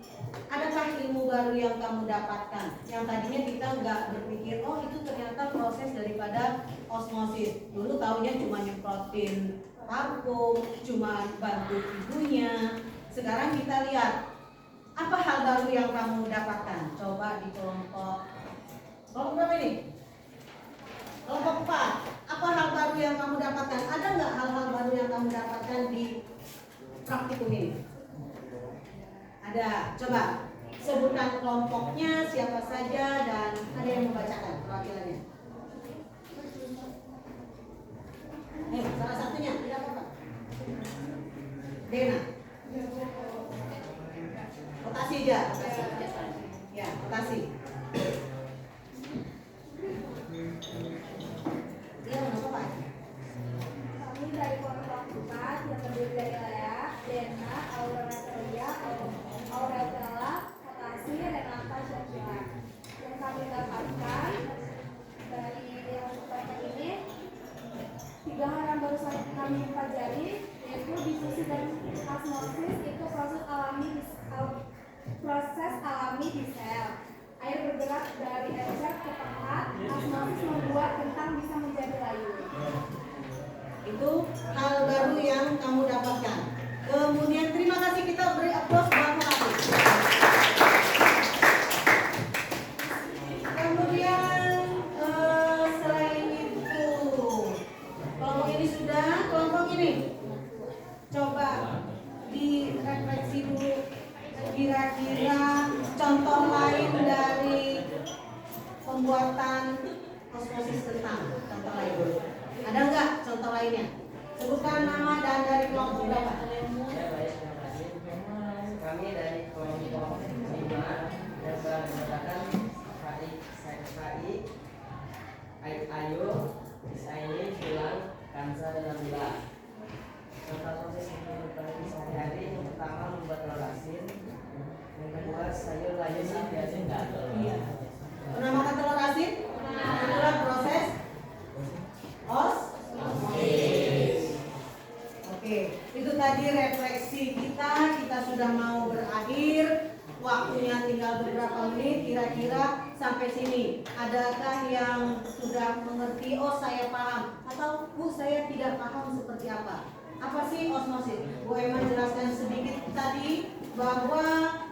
[SPEAKER 1] adakah ilmu baru yang kamu dapatkan? Yang tadinya kita nggak berpikir, oh itu ternyata proses daripada osmosis. Dulu taunya cuma nyemprotin parfum, cuma bantu ibunya. Sekarang kita lihat, apa hal baru yang kamu dapatkan? Coba di kelompok berapa ini? Kelompok 4. Apa hal baru yang kamu dapatkan? Ada nggak hal-hal baru yang kamu dapatkan di praktikum ini? Ada. Coba sebutkan kelompoknya, siapa saja, dan ada yang membacakan perwakilannya. Salah satunya, tidak apa-apa. Dena. Rotasi aja. Ya, rotasi. Ya, nggak apa-apa.
[SPEAKER 3] Kami dari kelompok 4 yang terdiri dari Lea, Dena, Aurelia, Aurelia, Potasi, Renata, Syafila. Yang kami dapatkan dari yang pertama ini 3 hal yang baru saja kami pelajari, yaitu difusi dan osmosis itu proses alami di sel. Air bergerak dari encer ke tempat, osmosis membuat kentang bisa menjadi layu.
[SPEAKER 1] Itu hal baru yang kamu dapatkan. Kemudian terima kasih, kita beri aplaus buat Melati. Kemudian selain itu, kelompok ini sudah, kelompok ini coba direfleksi dulu. Kira-kira contoh lain dari pembuatan osmosis kentang, contoh lain. Ada nggak contoh lainnya? Sebutkan nama dan dari kelompok berapa?
[SPEAKER 6] Kami dari kelompok 5 yang telah mengatakan Ayu, Isaini, Bilang, Kansa, dan Nabila. Contoh proses yang kita sehari-hari, yang pertama membuat telur asin, yang kedua sayur layu biasa enggak telur.
[SPEAKER 1] Iya. Pernah makan telur asin? Itulah proses osmosis. Oke, itu tadi refleksi kita sudah mau berakhir. Waktunya tinggal beberapa menit, kira-kira sampai sini. Adakah yang sudah mengerti, oh saya paham, atau Bu saya tidak paham seperti apa? Apa sih osmosis? Bu Emma jelaskan sedikit tadi bahwa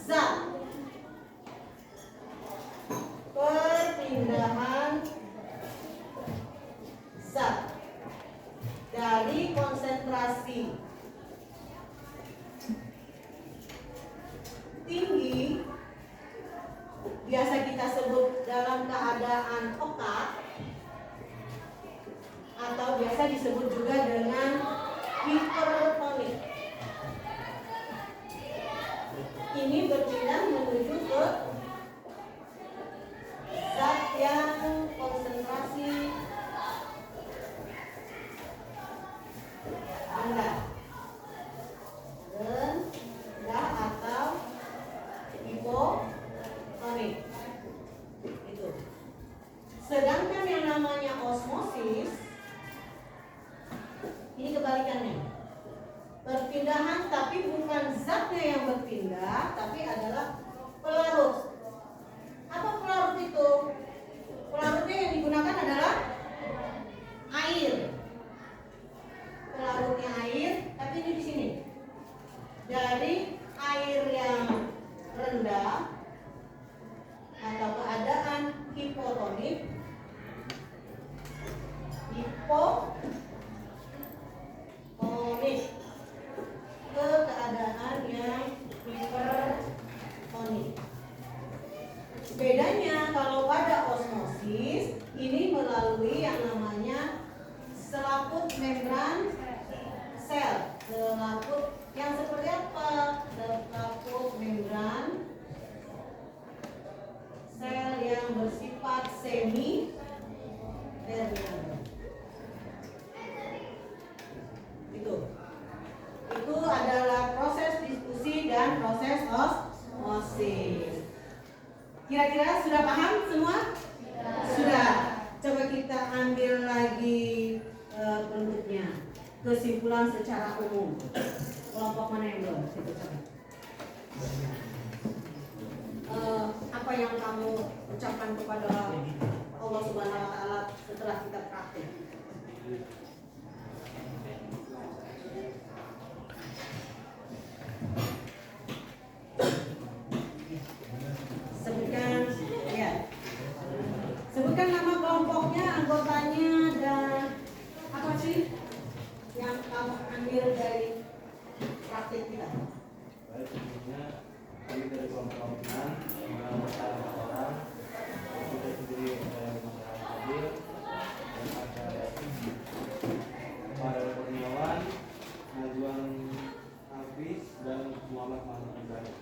[SPEAKER 1] zat. Perpindahan zat dari konsentrasi tinggi, biasa kita sebut dalam keadaan pekat, atau biasa disebut juga dengan hipertonik. Ini berpindah menuju ke zat yang konsentrasi rendah atau hipotonik. Itu. Sedangkan yang namanya osmosis ini kebalikannya. Perpindahan, tapi bukan zatnya yang berpindah, tapi adalah pelarut. Apa pelarut itu? Pelarutnya yang digunakan adalah air. Pelarutnya air, tapi ini di sini. Dari air yang rendah atau keadaan hipotonik, ke keadaan yang hipertonik. Bedanya kalau pada osmosis ini melalui yang namanya selaput membran sel. Selaput yang seperti apa? Selaput membran sel yang bersifat semi permeabel. Itu adalah proses diskusi dan proses osmosis. Kira-kira sudah paham semua? Sudah. Coba kita ambil lagi bentuknya. Kesimpulan secara umum. Kelompok mana yang belum? Kita coba. Apa yang kamu ucapkan kepada Allah Subhanahu wa Ta'ala setelah kita praktik? Sebutkan nama kelompoknya, anggotanya, dan apa sih yang kamu ambil dari praktik kita?
[SPEAKER 2] Baik, sebelumnya kami dari kelompok 6 mengamalkan orang kita sendiri masyarakat hadir dan ada para Kurniawan, Najwan Hafiz dan Muhammad Mahmud Ibrahim.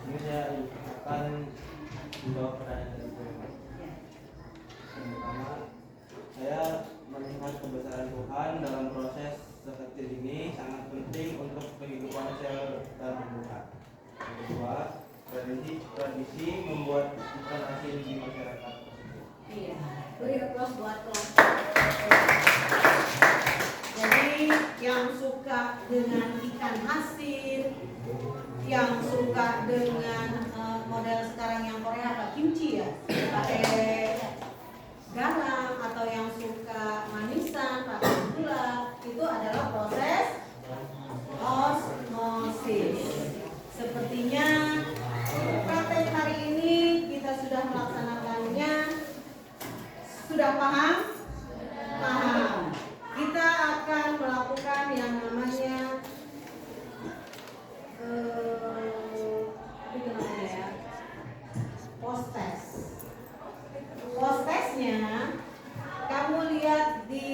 [SPEAKER 2] Ini saya akan menjawab pertanyaan dari Bapak. Yang pertama, saya melihat kebesaran Tuhan dalam proses sekecil ini sangat penting untuk kehidupan sel dan tumbuhan. Yang kedua, tradisi membuat ikan asin di masyarakat.
[SPEAKER 1] Iya, beri aplaus buat kelompok. Jadi yang suka dengan ikan asin, yang suka dengan model sekarang yang Korea apa kimchi ya, pakai garam, atau yang suka manisan pakai gula, itu adalah proses osmosis. Sepertinya praktek hari ini kita sudah melaksanakannya. Sudah paham? Paham. Kita akan melakukan yang namanya post test. Post testnya kamu lihat di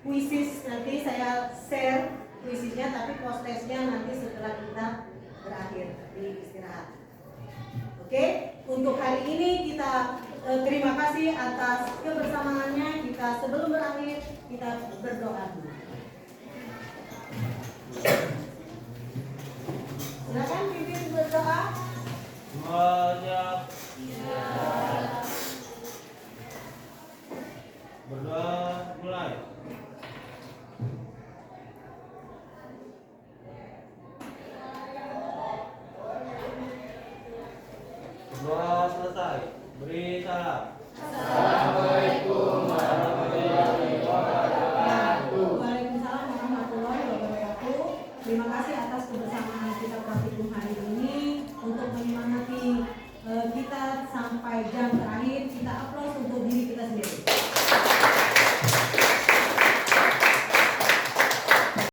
[SPEAKER 1] kuisis, nanti saya share kuisisnya, tapi post testnya nanti setelah kita berakhir di istirahat. Oke, untuk hari ini kita terima kasih atas kebersamaannya. Kita sebelum berakhir kita berdoa dulu. Silakan pimpin berdoa.
[SPEAKER 2] Berdoa mulai. Berdoa selesai. Beri salam.
[SPEAKER 1] Assalamualaikum warahmatullahi wabarakatuh. Terima kasih atas kebersamaan kita praktikum hari ini untuk menyemangati kita sampai jam